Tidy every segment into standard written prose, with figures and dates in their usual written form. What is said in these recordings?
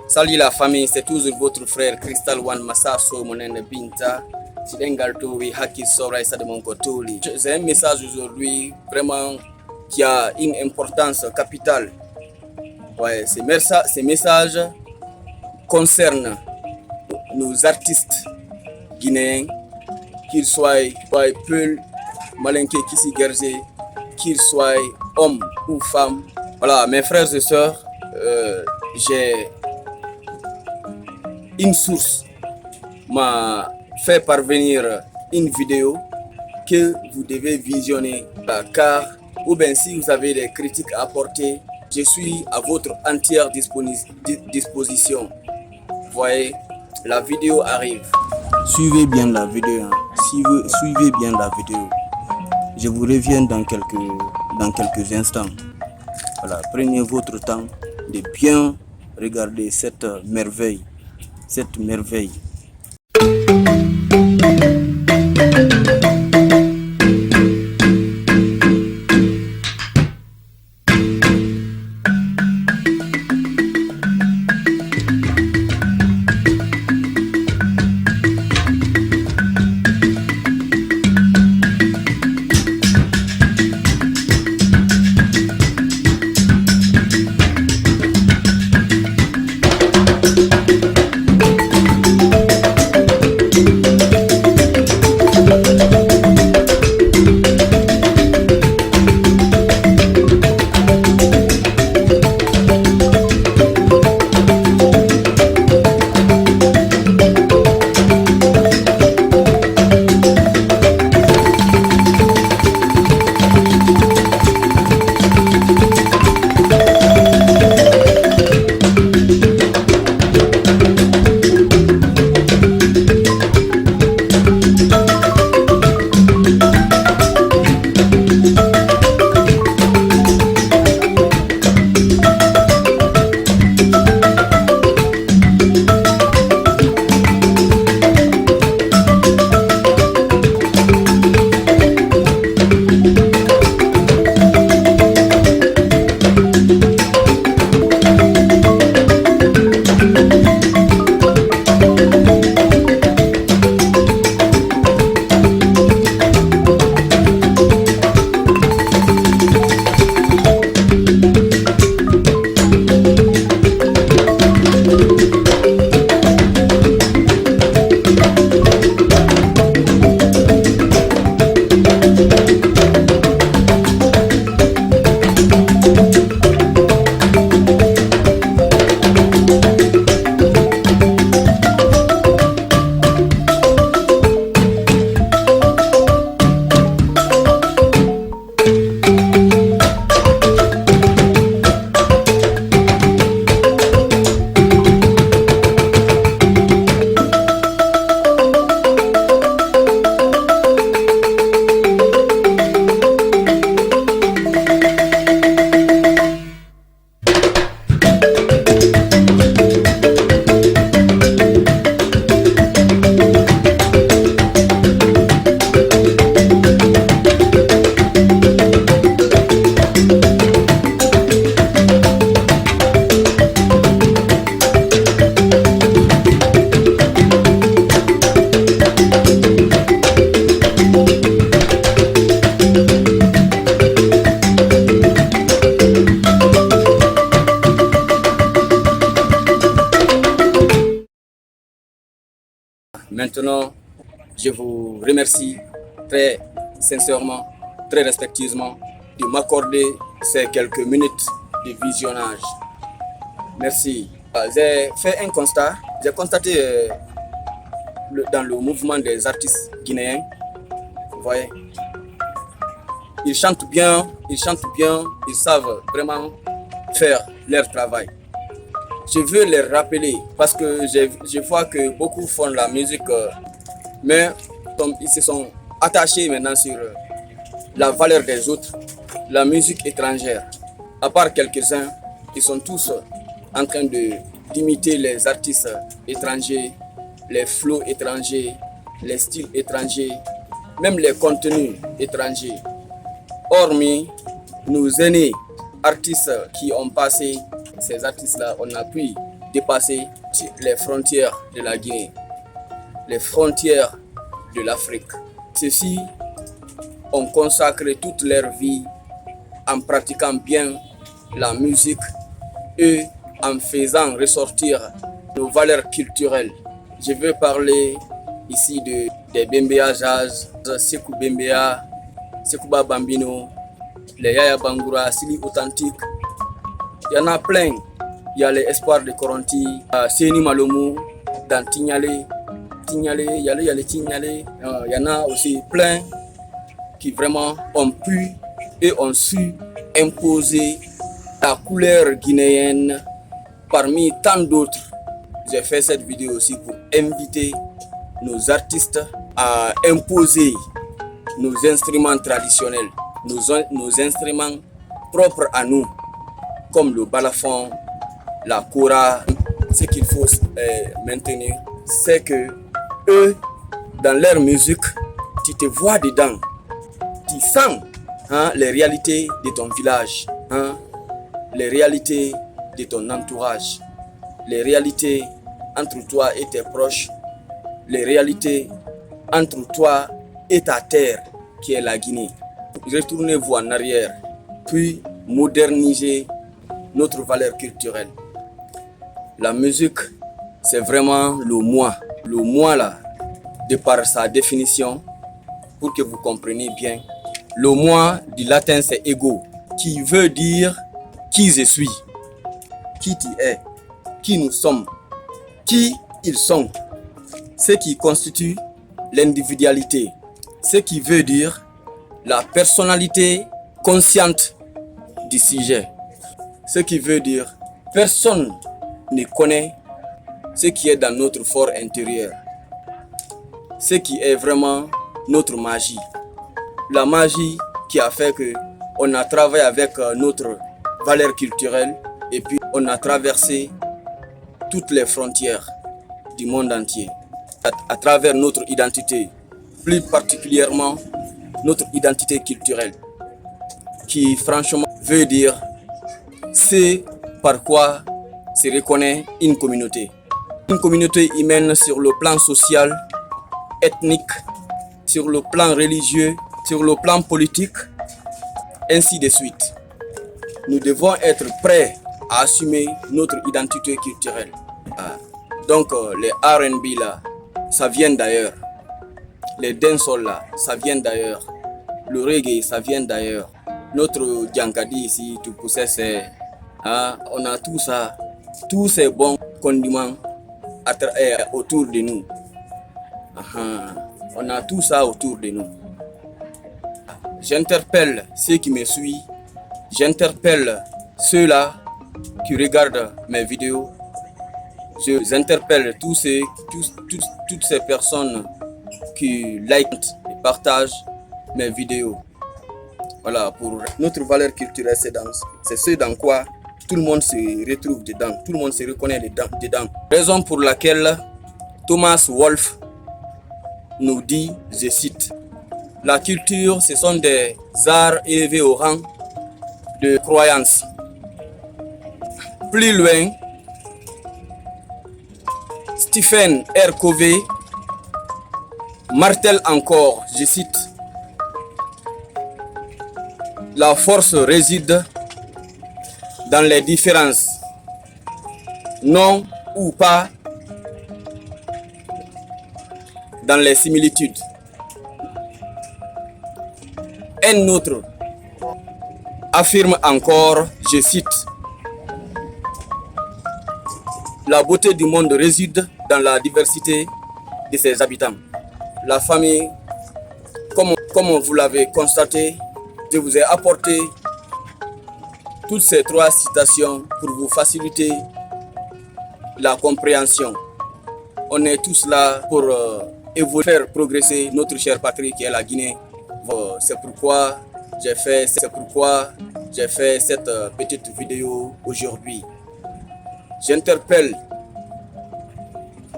Salut la famille, c'est toujours votre frère Crystal One Massasso Monene Binta. C'est un message aujourd'hui vraiment qui a une importance capitale. Ouais, ces messages concernent nos artistes guinéens, qu'ils soient Peul, Malinké, Kissi Gergé, qu'ils soient hommes ou femmes. Voilà, mes frères et sœurs, j'ai une source m'a fait parvenir une vidéo que vous devez visionner, car ou bien si vous avez des critiques à apporter, je suis à votre entière disposition. Voyez, la vidéo arrive. Suivez bien la vidéo. Suivez bien la vidéo. Je vous reviens dans quelques instants. Voilà, prenez votre temps de bien regarder cette merveille. Cette merveille. Maintenant, je vous remercie très sincèrement, très respectueusement de m'accorder ces quelques minutes de visionnage. Merci. J'ai fait un constat. J'ai constaté dans le mouvement des artistes guinéens, vous voyez, ils chantent bien, ils savent vraiment faire leur travail. Je veux les rappeler parce que je vois que beaucoup font la musique, mais ils se sont attachés maintenant sur la valeur des autres, la musique étrangère. À part quelques-uns, ils sont tous en train d'imiter les artistes étrangers, les flows étrangers, les styles étrangers, même les contenus étrangers. Hormis nos aînés artistes qui ont passé, ces artistes-là, on a pu dépasser les frontières de la Guinée, les frontières de l'Afrique. Ceux-ci ont consacré toute leur vie en pratiquant bien la musique et en faisant ressortir nos valeurs culturelles. Je veux parler ici des Bembea Jazz, Sekou Bembea, Sekouba Bambino, les Yaya Bangoura, Sili Authentique. Il y en a plein. Il y a les Espoirs de Koronti, Seni Malomou, dans Tignale, il y a les Tignale. Il y en a aussi plein qui vraiment ont pu et ont su imposer la couleur guinéenne parmi tant d'autres. J'ai fait cette vidéo aussi pour inviter nos artistes à imposer nos instruments traditionnels, nos instruments propres à nous, comme le balafon, la kora. Ce qu'il faut maintenir, c'est que eux, dans leur musique, tu te vois dedans, tu sens les réalités de ton village, les réalités de ton entourage, les réalités entre toi et tes proches, les réalités entre toi et ta terre qui est la Guinée. Retournez-vous en arrière, puis moderniser notre valeur culturelle. La musique, c'est vraiment le moi là, de par sa définition, pour que vous compreniez bien. Le moi du latin c'est ego, qui veut dire qui je suis, qui tu es, qui nous sommes, qui ils sont, ce qui constitue l'individualité, ce qui veut dire la personnalité consciente du sujet, ce qui veut dire personne ne connaît ce qui est dans notre fort intérieur, ce qui est vraiment notre magie, la magie qui a fait que on a travaillé avec notre valeur culturelle et puis on a traversé toutes les frontières du monde entier à travers notre identité, plus particulièrement notre identité culturelle, qui franchement veut dire c'est par quoi se reconnaît une communauté. Une communauté humaine sur le plan social, ethnique, sur le plan religieux, sur le plan politique, ainsi de suite. Nous devons être prêts à assumer notre identité culturelle. Donc les R&B là, ça vient d'ailleurs. Les dancehall là, ça vient d'ailleurs. Le reggae, ça vient d'ailleurs. Notre Djankadi ici, tout poussé, c'est... on a tout ça, tous ces bons condiments autour de nous. On a tout ça autour de nous. J'interpelle ceux qui me suivent. J'interpelle ceux-là qui regardent mes vidéos. J'interpelle toutes ces personnes qui likent et partagent mes vidéos. Voilà, pour notre valeur culturelle, c'est ce dans quoi tout le monde se retrouve dedans, tout le monde se reconnaît dedans. Raison pour laquelle Thomas Wolfe nous dit, je cite, la culture, ce sont des arts élevés au rang de croyances. Plus loin, Stephen R. Covey martèle encore, je cite, la force réside dans les différences, non ou pas dans les similitudes. Un autre affirme encore, je cite, la beauté du monde réside dans la diversité de ses habitants. La famille, comme vous l'avez constaté, je vous ai apporté toutes ces trois citations pour vous faciliter la compréhension. On est tous là pour faire progresser notre chère patrie qui est la Guinée. C'est pourquoi j'ai fait cette petite vidéo aujourd'hui. J'interpelle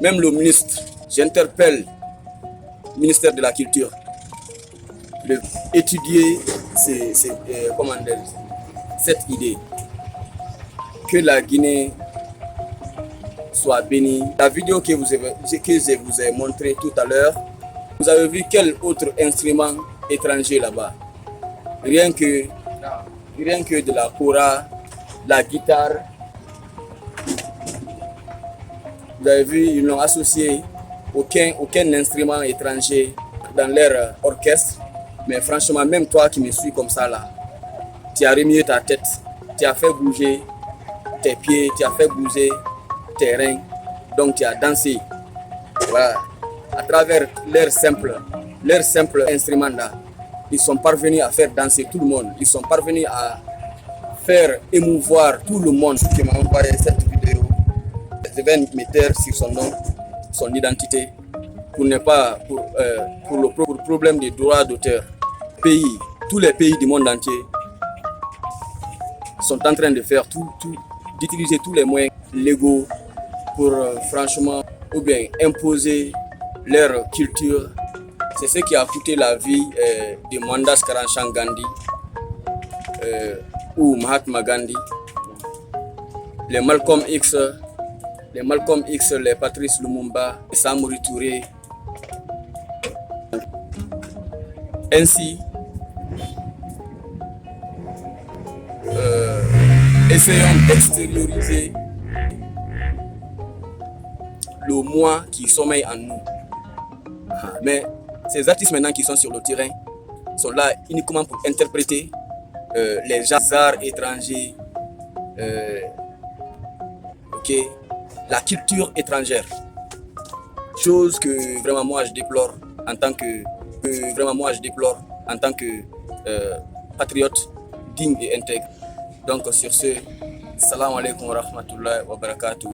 même le ministre, j'interpelle le ministère de la Culture d'étudier cette idée que la Guinée soit béni. La vidéo que je vous ai montré tout à l'heure, vous avez vu quel autre instrument étranger là-bas? Rien que de la kora, la guitare. Vous avez vu, ils n'ont associé aucun instrument étranger dans leur orchestre. Mais franchement, même toi qui me suis comme ça là, tu as remué ta tête, tu as fait bouger tes pieds, tu as fait bouger tes reins, donc tu as dansé. Voilà. À travers leur simple instrument là, ils sont parvenus à faire danser tout le monde. Ils sont parvenus à faire émouvoir tout le monde qui m'a envoyé cette vidéo. Je vais me taire sur son nom, son identité, pour ne pas pour le problème des droits d'auteur. Tous les pays du monde entier sont en train de faire d'utiliser tous les moyens légaux pour franchement ou bien imposer leur culture. C'est ce qui a coûté la vie de Mohandas Karamchand Gandhi ou Mahatma Gandhi, les Malcolm X, les Patrice Lumumba, les Samori Touré. Ainsi, essayons d'extérioriser le moi qui sommeille en nous. Mais ces artistes maintenant qui sont sur le terrain sont là uniquement pour interpréter les arts étrangers, la culture étrangère. Chose que vraiment moi je déplore en tant que patriote digne et intègre. Donc sur ce, salam alaikum wa rahmatullahi wa barakatuh.